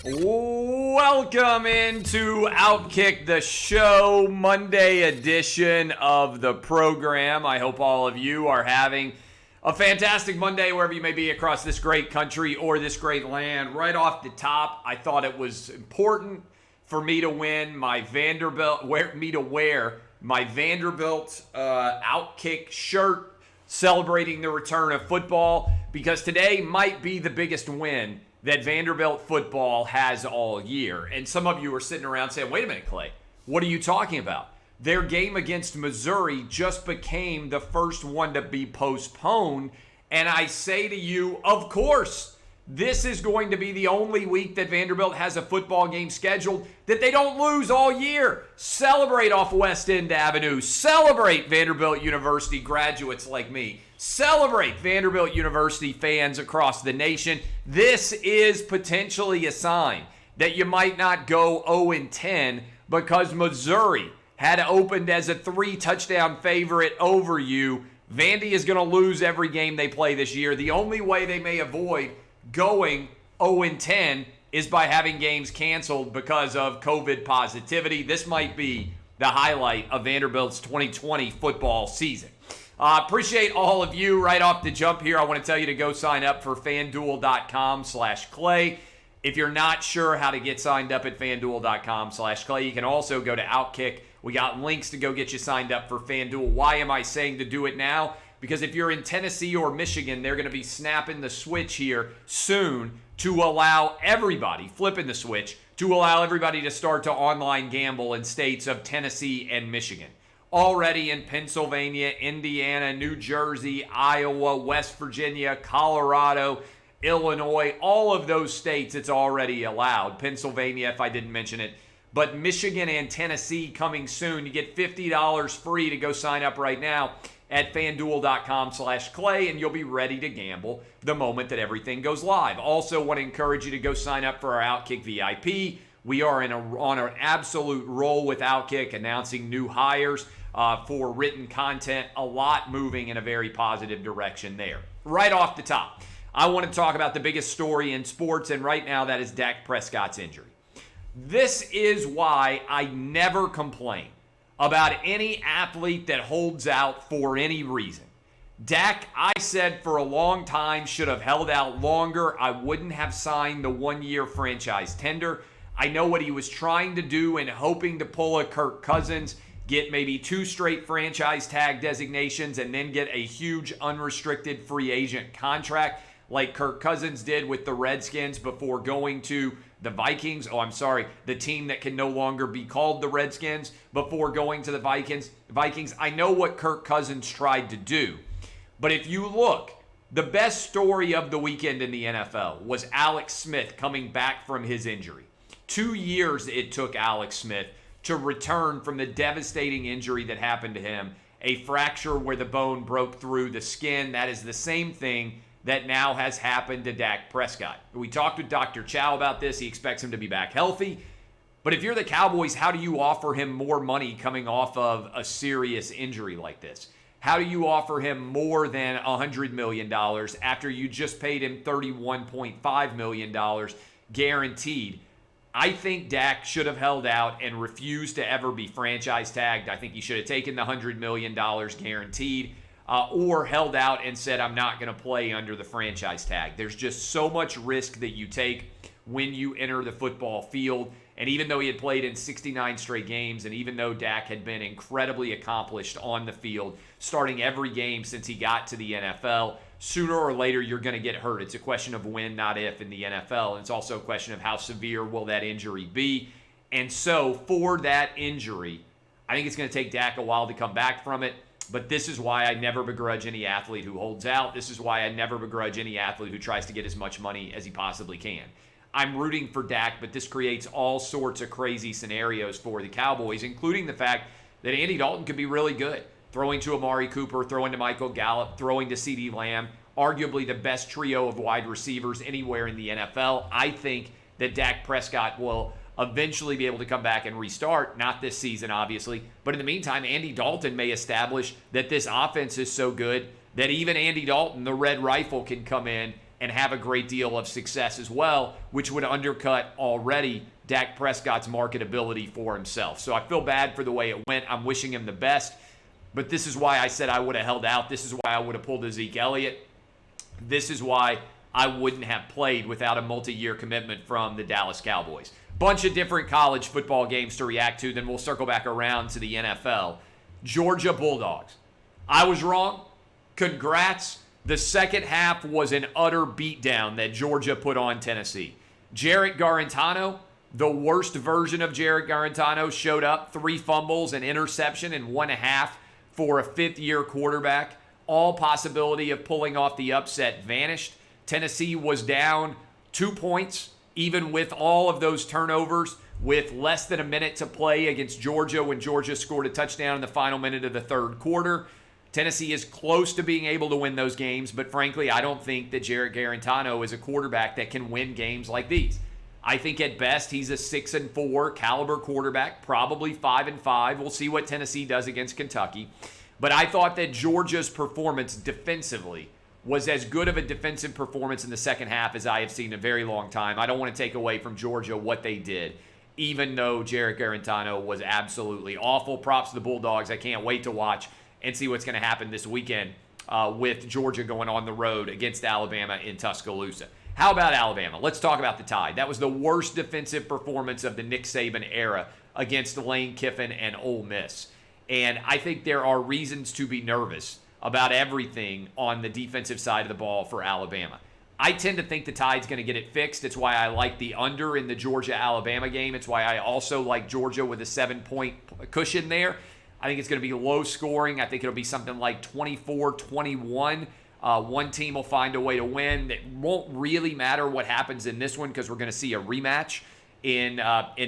Welcome into OutKick the Show, Monday edition of the program. I hope all of you are having a fantastic Monday wherever you may be across this great country or this great land. Right off the top, I thought it was important for me to wear my Vanderbilt OutKick shirt celebrating the return of football, because today might be the biggest win that Vanderbilt football has all year. And some of you are sitting around saying, wait a minute, Clay, what are you talking about? Their game against Missouri just became the first one to be postponed. And I say to you, of course, this is going to be the only week that Vanderbilt has a football game scheduled that they don't lose all year. Celebrate off West End Avenue. Celebrate Vanderbilt University graduates like me. Celebrate Vanderbilt University fans across the nation. This is potentially a sign that you might not go 0-10 because Missouri had opened as a 3-touchdown favorite over you. Vandy is going to lose every game they play this year. The only way they may avoid going 0-10 is by having games canceled because of COVID positivity. This might be the highlight of Vanderbilt's 2020 football season. Appreciate all of you. Right off the jump here, I want to tell you to go sign up for FanDuel.com/Clay. If you're not sure how to get signed up at FanDuel.com/Clay, you can also go to OutKick. We got links to go get you signed up for FanDuel. Why am I saying to do it now? Because if you're in Tennessee or Michigan, they're going to be snapping the switch here soon to allow everybody, flipping the switch, to allow everybody to start to online gamble in states of Tennessee and Michigan. Already in Pennsylvania, Indiana, New Jersey, Iowa, West Virginia, Colorado, Illinois, all of those states, it's already allowed. Pennsylvania, if I didn't mention it. But Michigan and Tennessee coming soon. You get $50 free to go sign up right now at FanDuel.com/Clay, and you'll be ready to gamble the moment that everything goes live. Also want to encourage you to go sign up for our OutKick VIP. We are on an absolute roll with OutKick, announcing new hires for written content. A lot moving in a very positive direction there. Right off the top, I want to talk about the biggest story in sports, and right now that is Dak Prescott's injury. This is why I never complain about any athlete that holds out for any reason. Dak, I said for a long time, should have held out longer. I wouldn't have signed the one-year franchise tender. I know what he was trying to do and hoping to pull a Kirk Cousins, get maybe 2 straight franchise tag designations, and then get a huge unrestricted free agent contract like Kirk Cousins did with the Redskins before going to the Vikings. The team that can no longer be called the Redskins before going to the Vikings. I know what Kirk Cousins tried to do. But if you look, the best story of the weekend in the NFL was Alex Smith coming back from his injury. 2 years it took Alex Smith to return from the devastating injury that happened to him, a fracture where the bone broke through the skin. That is the same thing that now has happened to Dak Prescott. We talked with Dr. Chow about this. He expects him to be back healthy. But if you're the Cowboys, how do you offer him more money coming off of a serious injury like this? How do you offer him more than $100 million after you just paid him $31.5 million guaranteed? I think Dak should have held out and refused to ever be franchise tagged. I think he should have taken the $100 million guaranteed. Or held out and said, I'm not going to play under the franchise tag. There's just so much risk that you take when you enter the football field. And even though he had played in 69 straight games, and even though Dak had been incredibly accomplished on the field, starting every game since he got to the NFL, sooner or later you're going to get hurt. It's a question of when, not if, in the NFL. And it's also a question of how severe will that injury be. And so for that injury, I think it's going to take Dak a while to come back from it. But this is why I never begrudge any athlete who holds out. This is why I never begrudge any athlete who tries to get as much money as he possibly can. I'm rooting for Dak, but this creates all sorts of crazy scenarios for the Cowboys, including the fact that Andy Dalton could be really good. Throwing to Amari Cooper, throwing to Michael Gallup, throwing to CeeDee Lamb, arguably the best trio of wide receivers anywhere in the NFL. I think that Dak Prescott will eventually be able to come back and restart. Not this season, obviously. But in the meantime, Andy Dalton may establish that this offense is so good that even Andy Dalton, the Red Rifle, can come in and have a great deal of success as well, which would undercut already Dak Prescott's marketability for himself. So I feel bad for the way it went. I'm wishing him the best, but this is why I said I would have held out. This is why I would have pulled a Zeke Elliott. This is why I wouldn't have played without a multi-year commitment from the Dallas Cowboys. Bunch of different college football games to react to, then we'll circle back around to the NFL. Georgia Bulldogs. I was wrong. Congrats. The second half was an utter beatdown that Georgia put on Tennessee. Jarrett Garantano, the worst version of Jarrett Garantano, showed up. 3 fumbles, an interception, and 1.5 for a fifth-year quarterback. All possibility of pulling off the upset vanished. Tennessee was down 2 points, even with all of those turnovers, with less than a minute to play against Georgia when Georgia scored a touchdown in the final minute of the third quarter. Tennessee is close to being able to win those games, but frankly, I don't think that Jarrett Garantano is a quarterback that can win games like these. I think at best he's a 6-4 caliber quarterback, probably 5-5. We'll see what Tennessee does against Kentucky. But I thought that Georgia's performance defensively was as good of a defensive performance in the second half as I have seen in a very long time. I don't want to take away from Georgia what they did, even though Jarrett Garantano was absolutely awful. Props to the Bulldogs. I can't wait to watch and see what's going to happen this weekend with Georgia going on the road against Alabama in Tuscaloosa. How about Alabama? Let's talk about the Tide. That was the worst defensive performance of the Nick Saban era against Lane Kiffin and Ole Miss. And I think there are reasons to be nervous about everything on the defensive side of the ball for Alabama. I tend to think the Tide's going to get it fixed. It's why I like the under in the Georgia-Alabama game. It's why I also like Georgia with a 7-point cushion there. I think it's going to be low scoring. I think it'll be something like 24-21. One team will find a way to win. It won't really matter what happens in this one because we're going to see a rematch in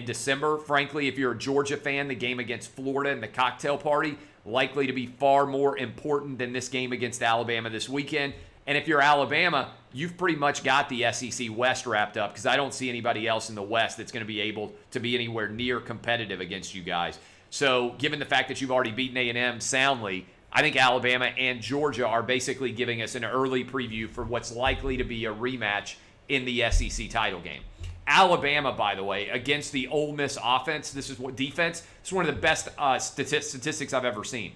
December. Frankly, if you're a Georgia fan, the game against Florida and the cocktail party likely to be far more important than this game against Alabama this weekend. And if you're Alabama, you've pretty much got the SEC West wrapped up because I don't see anybody else in the West that's going to be able to be anywhere near competitive against you guys. So given the fact that you've already beaten A&M soundly, I think Alabama and Georgia are basically giving us an early preview for what's likely to be a rematch in the SEC title game. Alabama, by the way, against the Ole Miss offense, this is one of the best statistics I've ever seen.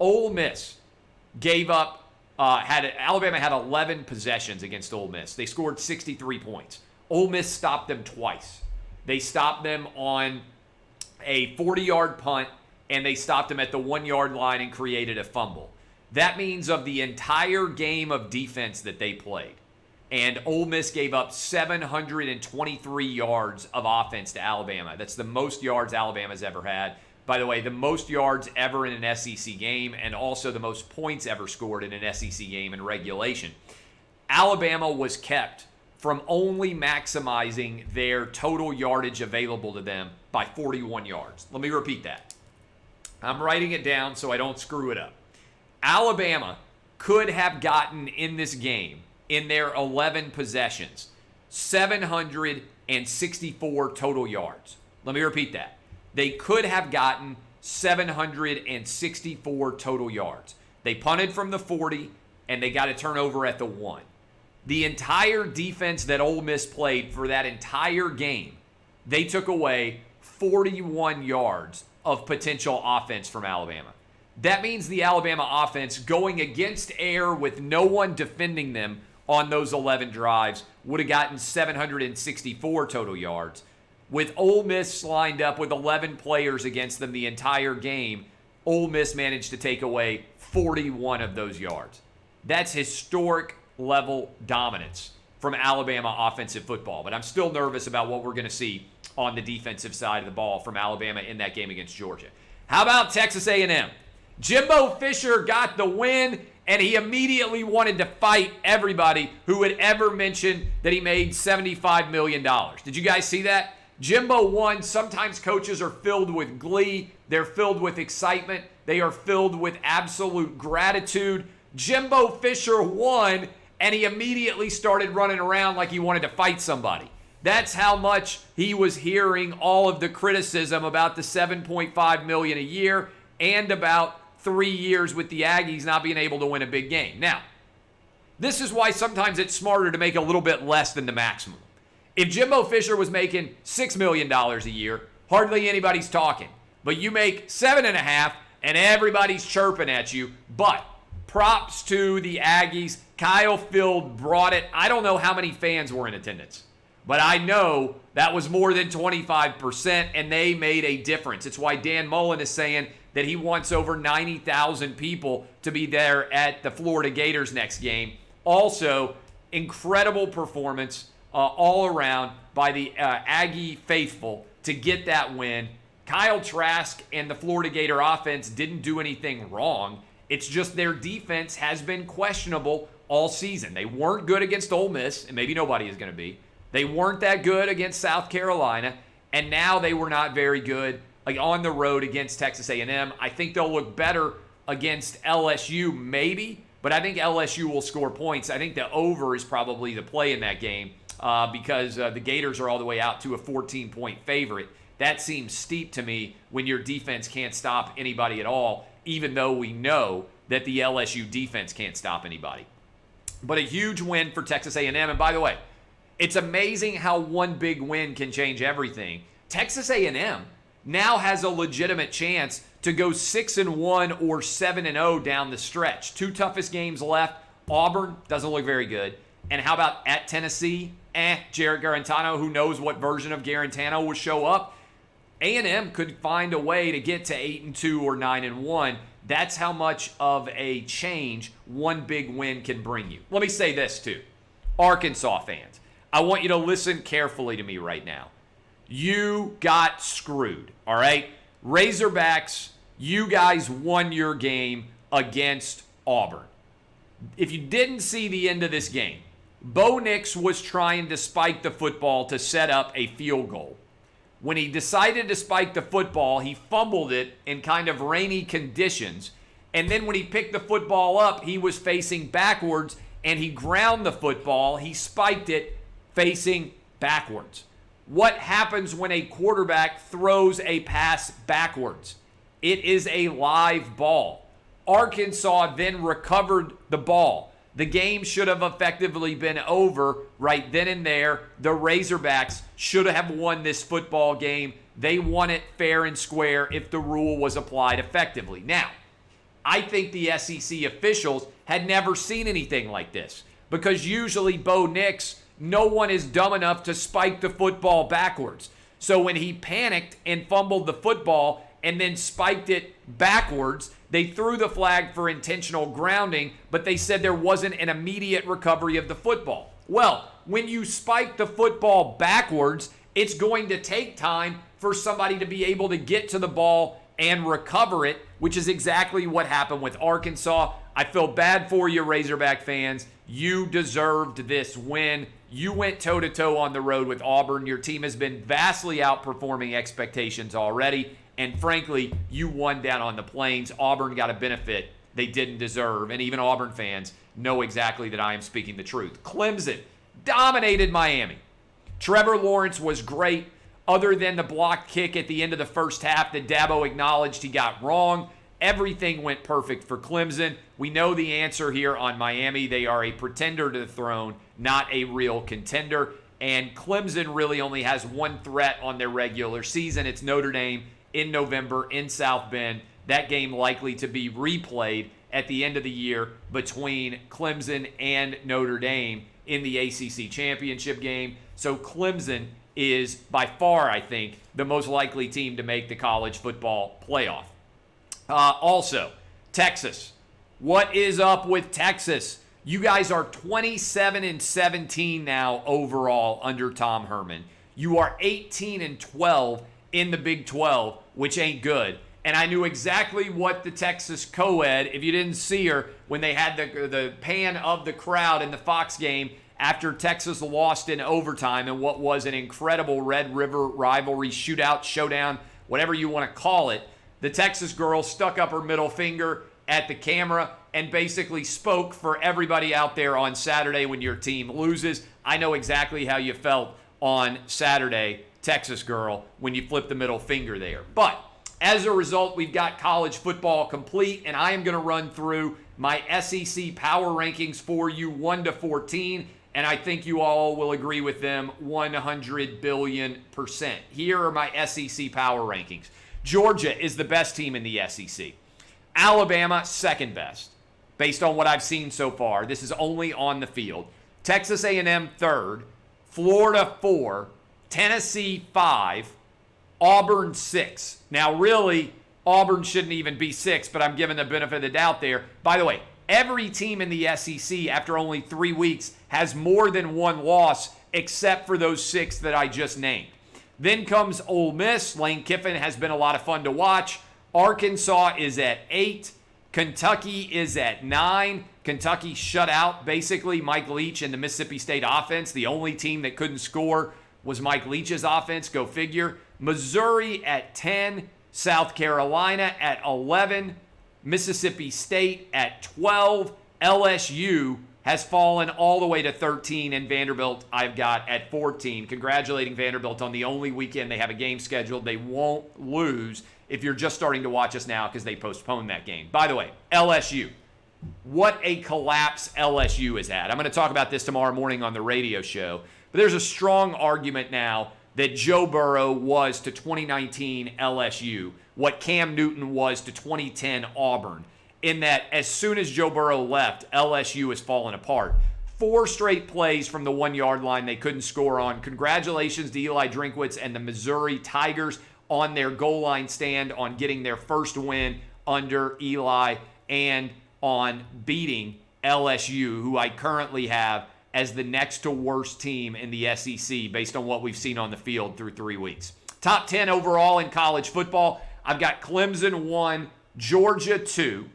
Ole Miss gave up, Alabama had 11 possessions against Ole Miss. They scored 63 points. Ole Miss stopped them twice. They stopped them on a 40-yard punt, and they stopped them at the 1-yard line and created a fumble. That means of the entire game of defense that they played, and Ole Miss gave up 723 yards of offense to Alabama. That's the most yards Alabama's ever had. By the way, the most yards ever in an SEC game and also the most points ever scored in an SEC game in regulation. Alabama was kept from only maximizing their total yardage available to them by 41 yards. Let me repeat that. I'm writing it down so I don't screw it up. Alabama could have gotten in this game, in their 11 possessions, 764 total yards. Let me repeat that. They could have gotten 764 total yards. They punted from the 40, and they got a turnover at the 1. The entire defense that Ole Miss played for that entire game, they took away 41 yards of potential offense from Alabama. That means the Alabama offense going against air with no one defending them on those 11 drives would have gotten 764 total yards. With Ole Miss lined up with 11 players against them the entire game, Ole Miss managed to take away 41 of those yards. That's historic level dominance from Alabama offensive football. But I'm still nervous about what we're going to see on the defensive side of the ball from Alabama in that game against Georgia. How about Texas A&M? Jimbo Fisher got the win, and he immediately wanted to fight everybody who had ever mentioned that he made $75 million. Did you guys see that? Jimbo won. Sometimes coaches are filled with glee. They're filled with excitement. They are filled with absolute gratitude. Jimbo Fisher won, and he immediately started running around like he wanted to fight somebody. That's how much he was hearing all of the criticism about the $7.5 million a year and about 3 years with the Aggies not being able to win a big game. Now, This is why sometimes it's smarter to make a little bit less than the maximum. If Jimbo Fisher was making $6 million a year, hardly anybody's talking. But you make 7.5 and everybody's chirping at you. But props to the Aggies. Kyle Field brought it. I don't know how many fans were in attendance, but I know that was more than 25%, and they made a difference. It's why Dan Mullen is saying that he wants over 90,000 people to be there at the Florida Gators next game. Also, incredible performance all around by the Aggie faithful to get that win. Kyle Trask and the Florida Gator offense didn't do anything wrong. It's just their defense has been questionable all season. They weren't good against Ole Miss, and maybe nobody is going to be. They weren't that good against South Carolina, and now they were not very good on the road against Texas A&M. I think they'll look better against LSU, maybe, but I think LSU will score points. I think the over is probably the play in that game because the Gators are all the way out to a 14-point favorite. That seems steep to me when your defense can't stop anybody at all, even though we know that the LSU defense can't stop anybody. But a huge win for Texas A&M. And by the way, it's amazing how one big win can change everything. Texas A&M now has a legitimate chance to go 6-1 or 7-0 down the stretch. Two toughest games left. Auburn doesn't look very good. And how about at Tennessee? Jarrett Garantano, who knows what version of Garantano will show up. A&M could find a way to get to 8-2 or 9-1. That's how much of a change one big win can bring you. Let me say this too. Arkansas fans, I want you to listen carefully to me right now. You got screwed, all right? Razorbacks, you guys won your game against Auburn. If you didn't see the end of this game, Bo Nix was trying to spike the football to set up a field goal. When he decided to spike the football, he fumbled it in kind of rainy conditions. And then when he picked the football up, he was facing backwards and he ground the football. He spiked it facing backwards. What happens when a quarterback throws a pass backwards? It is a live ball. Arkansas then recovered the ball. The game should have effectively been over right then and there. The Razorbacks should have won this football game. They won it fair and square if the rule was applied effectively. Now, I think the SEC officials had never seen anything like this because usually Bo Nix, no one is dumb enough to spike the football backwards. So when he panicked and fumbled the football and then spiked it backwards, they threw the flag for intentional grounding, but they said there wasn't an immediate recovery of the football. Well, when you spike the football backwards, it's going to take time for somebody to be able to get to the ball and recover it, which is exactly what happened with Arkansas. I feel bad for you, Razorback fans. You deserved this win. You went toe-to-toe on the road with Auburn. Your team has been vastly outperforming expectations already. And frankly, you won down on the Plains. Auburn got a benefit they didn't deserve. And even Auburn fans know exactly that I am speaking the truth. Clemson dominated Miami. Trevor Lawrence was great, other than the blocked kick at the end of the first half that Dabo acknowledged he got wrong. Everything went perfect for Clemson. We know the answer here on Miami. They are a pretender to the throne, not a real contender. And Clemson really only has one threat on their regular season. It's Notre Dame in November in South Bend. That game likely to be replayed at the end of the year between Clemson and Notre Dame in the ACC championship game. So Clemson is by far, I think, the most likely team to make the college football playoff. Also, Texas. What is up with Texas? You guys are 27-17 now overall under Tom Herman. You are 18-12 in the Big 12, which ain't good. And I knew exactly what the Texas co-ed, if you didn't see her, when they had the pan of the crowd in the Fox game after Texas lost in overtime in what was an incredible Red River rivalry shootout, showdown, whatever you want to call it. The Texas girl stuck up her middle finger at the camera and basically spoke for everybody out there on Saturday when your team loses. I know exactly how you felt on Saturday, Texas girl, when you flipped the middle finger there. But As a result, we've got college football complete, and I am going to run through my SEC power rankings for you 1 to 14, and I think you all will agree with them 100 billion%. Here are my SEC power rankings. Georgia is the best team in the SEC. Alabama, second best, based on what I've seen so far. This is only on the field. Texas A&M, third. Florida, 4. Tennessee, 5. Auburn, 6. Now, really, Auburn shouldn't even be 6, but I'm giving the benefit of the doubt there. By the way, every team in the SEC after only 3 weeks has more than one loss except for those 6 that I just named. Then comes Ole Miss. Lane Kiffin has been a lot of fun to watch. Arkansas is at 8. Kentucky is at 9. Kentucky shut out basically Mike Leach and the Mississippi State offense. The only team that couldn't score was Mike Leach's offense. Go figure. Missouri at 10. South Carolina at 11. Mississippi State at 12. LSU has fallen all the way to 13, and Vanderbilt I've got at 14. Congratulating Vanderbilt on the only weekend they have a game scheduled. They won't lose if you're just starting to watch us now because they postponed that game. By the way, LSU. What a collapse LSU is at. I'm going to talk about this tomorrow morning on the radio show. But there's a strong argument now that Joe Burrow was to 2019 LSU what Cam Newton was to 2010 Auburn, in that as soon as Joe Burrow left, LSU has fallen apart. 4 straight plays from the 1-yard line they couldn't score on. Congratulations to Eli Drinkwitz and the Missouri Tigers on their goal line stand, on getting their first win under Eli, and on beating LSU, who I currently have as the next to worst team in the SEC based on what we've seen on the field through 3 weeks. Top 10 overall in college football. I've got Clemson 1, Georgia 2,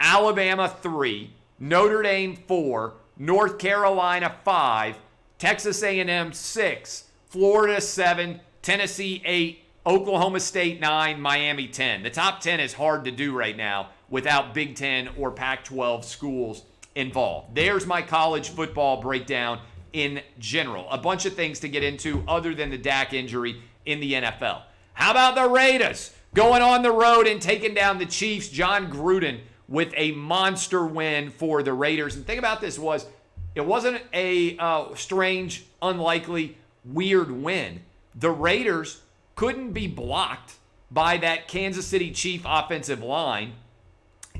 Alabama 3, Notre Dame 4, North Carolina 5, Texas A&M 6, Florida 7, Tennessee 8, Oklahoma State 9, Miami 10. The top 10 is hard to do right now without Big Ten or Pac-12 schools involved. There's my college football breakdown in general. A bunch of things to get into other than the Dak injury in the NFL. How about the Raiders going on the road and taking down the Chiefs? John Gruden with a monster win for the Raiders. And the thing about this was, it wasn't a strange, unlikely, weird win. The Raiders couldn't be blocked by that Kansas City Chief offensive line,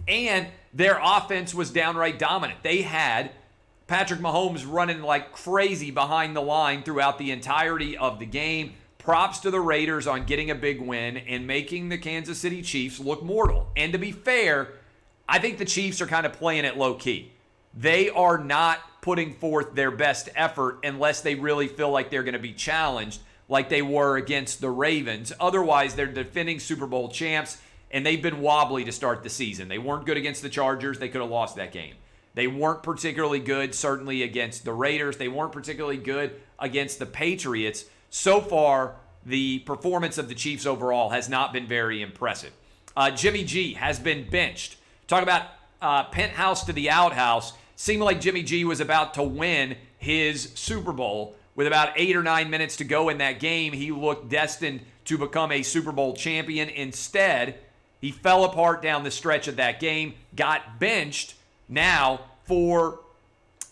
and their offense was downright dominant. They had Patrick Mahomes running like crazy behind the line throughout the entirety of the game. Props to the Raiders on getting a big win and making the Kansas City Chiefs look mortal. And to be fair, I think the Chiefs are kind of playing it low-key. They are not putting forth their best effort unless they really feel like they're going to be challenged like they were against the Ravens. Otherwise, they're defending Super Bowl champs, and they've been wobbly to start the season. They weren't good against the Chargers. They could have lost that game. They weren't particularly good, certainly, against the Raiders. They weren't particularly good against the Patriots. So far, the performance of the Chiefs overall has not been very impressive. Jimmy G has been benched. Talk about penthouse to the outhouse. Seemed like Jimmy G was about to win his Super Bowl. With about 8 or 9 minutes to go in that game, he looked destined to become a Super Bowl champion. Instead, he fell apart down the stretch of that game, got benched now for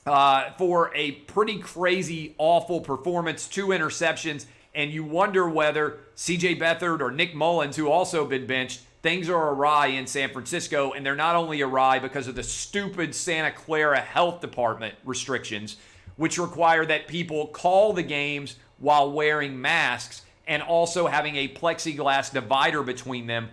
a pretty crazy, awful performance, 2 interceptions, and you wonder whether C.J. Beathard or Nick Mullins, who also been benched, things are awry in San Francisco, and they're not only awry because of the stupid Santa Clara Health Department restrictions, which require that people call the games while wearing masks and also having a plexiglass divider between them.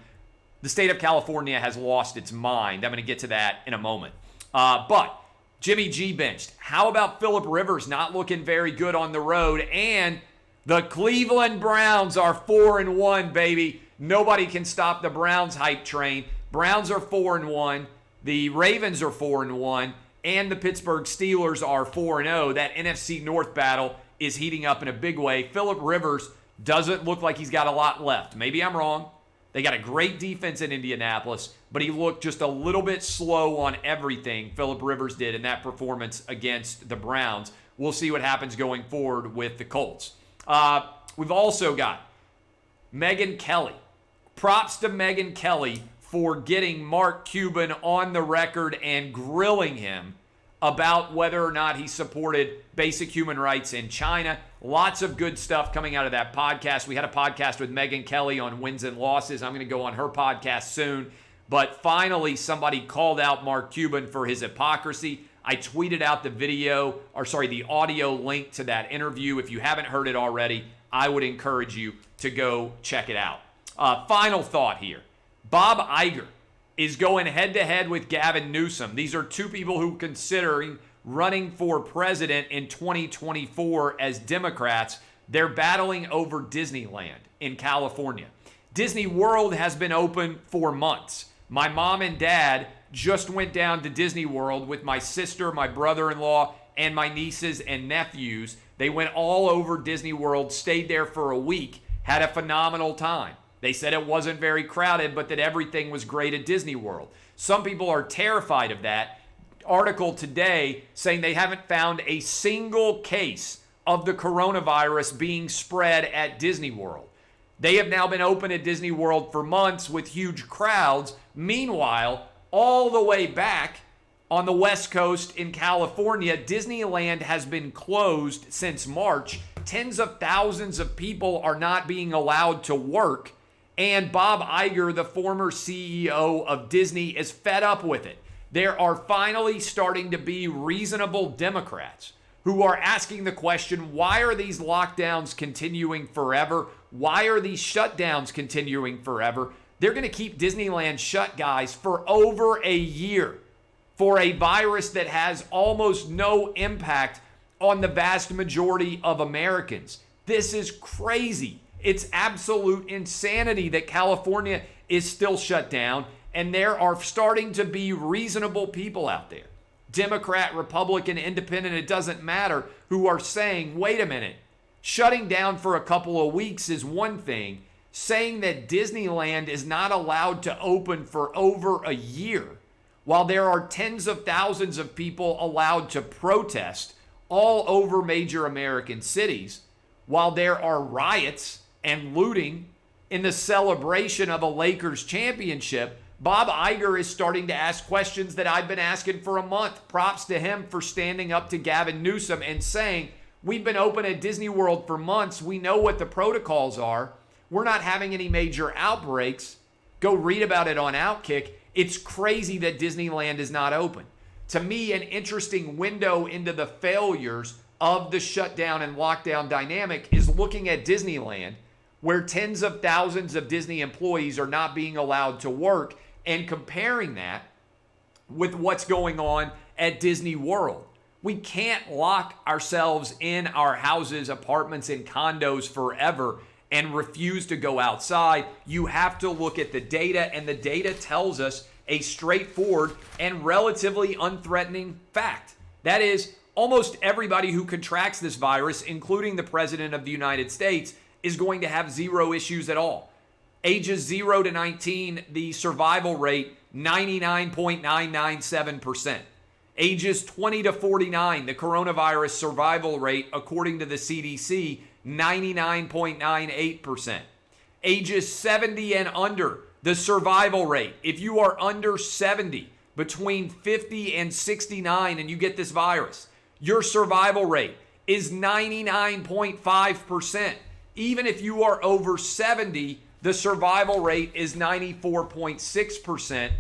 The state of California has lost its mind. I'm going to get to that in a moment. But Jimmy G benched. How about Phillip Rivers not looking very good on the road? And the Cleveland Browns are 4-1, baby. Nobody can stop the Browns hype train. Browns are 4-1. The Ravens are 4-1. And the Pittsburgh Steelers are 4-0. That NFC North battle is heating up in a big way. Phillip Rivers doesn't look like he's got a lot left. Maybe I'm wrong. They got a great defense in Indianapolis, but he looked just a little bit slow on everything, Phillip Rivers did in that performance against the Browns. We'll see what happens going forward with the Colts. We've also got Megyn Kelly Props to Megyn Kelly for getting Mark Cuban on the record and grilling him about whether or not he supported basic human rights in China. Lots of good stuff coming out of that podcast. We had a podcast with Megyn Kelly on wins and losses. I'm going to go on her podcast soon. But finally, somebody called out Mark Cuban for his hypocrisy. I tweeted out the audio link to that interview. If you haven't heard it already, I would encourage you to go check it out. Final thought here. Bob Iger is going head-to-head with Gavin Newsom. These are two people who are considering running for president in 2024 as Democrats. They're battling over Disneyland in California. Disney World has been open for months. My mom and dad just went down to Disney World with my sister, my brother-in-law, and my nieces and nephews. They went all over Disney World, stayed there for a week, had a phenomenal time. They said it wasn't very crowded, but that everything was great at Disney World. Some people are terrified of that. Article today saying they haven't found a single case of the coronavirus being spread at Disney World. They have now been open at Disney World for months with huge crowds. Meanwhile, all the way back on the West Coast in California, Disneyland has been closed since March. Tens of thousands of people are not being allowed to work. And Bob Iger, the former CEO of Disney, is fed up with it. There are finally starting to be reasonable Democrats who are asking the question, why are these lockdowns continuing forever? Why are these shutdowns continuing forever? They're going to keep Disneyland shut, guys, for over a year for a virus that has almost no impact on the vast majority of Americans. This is crazy. It's absolute insanity that California is still shut down, and there are starting to be reasonable people out there, Democrat, Republican, Independent, it doesn't matter, who are saying, wait a minute, shutting down for a couple of weeks is one thing. Saying that Disneyland is not allowed to open for over a year, while there are tens of thousands of people allowed to protest all over major American cities, while there are riots and looting in the celebration of a Lakers championship, Bob Iger is starting to ask questions that I've been asking for a month. Props to him for standing up to Gavin Newsom and saying, we've been open at Disney World for months. We know what the protocols are. We're not having any major outbreaks. Go read about it on OutKick. It's crazy that Disneyland is not open. To me, an interesting window into the failures of the shutdown and lockdown dynamic is looking at Disneyland, where tens of thousands of Disney employees are not being allowed to work, and comparing that with what's going on at Disney World. We can't lock ourselves in our houses, apartments, and condos forever and refuse to go outside. You have to look at the data, and the data tells us a straightforward and relatively unthreatening fact. That is, almost everybody who contracts this virus, including the President of the United States, is going to have zero issues at all. Ages 0 to 19, the survival rate, 99.997%. Ages 20 to 49, the coronavirus survival rate, according to the CDC, 99.98%. Ages 70 and under, the survival rate, if you are under 70, between 50 and 69, and you get this virus, your survival rate is 99.5%. Even if you are over 70, the survival rate is 94.6%.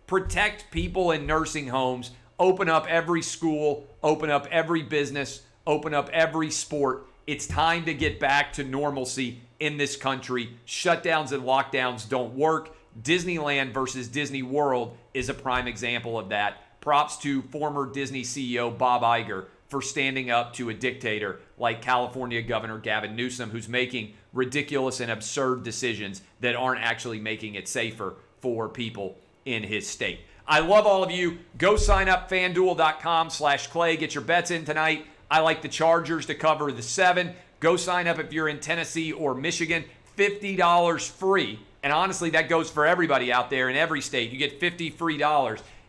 Protect people in nursing homes. Open up every school. Open up every business. Open up every sport. It's time to get back to normalcy in this country. Shutdowns and lockdowns don't work. Disneyland versus Disney World is a prime example of that. Props to former Disney CEO Bob Iger for standing up to a dictator like California Governor Gavin Newsom, who's making ridiculous and absurd decisions that aren't actually making it safer for people in his state. I love all of you. Go sign up, fanduel.com/Clay. Get your bets in tonight. I like the Chargers to cover the 7. Go sign up if you're in Tennessee or Michigan. $50 free. And honestly, that goes for everybody out there in every state. You get $50 free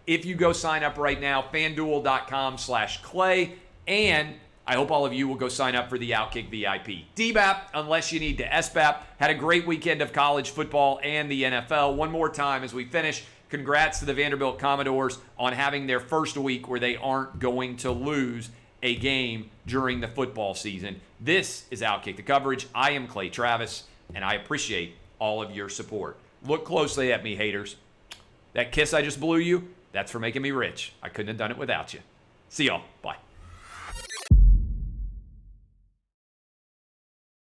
if you go sign up right now, fanduel.com/Clay. And I hope all of you will go sign up for the OutKick VIP. DBAP, unless you need to SBAP, had a great weekend of college football and the NFL. One more time as we finish, congrats to the Vanderbilt Commodores on having their first week where they aren't going to lose a game during the football season. This is OutKick the Coverage. I am Clay Travis, and I appreciate all of your support. Look closely at me, haters. That kiss I just blew you, that's for making me rich. I couldn't have done it without you. See y'all. Bye.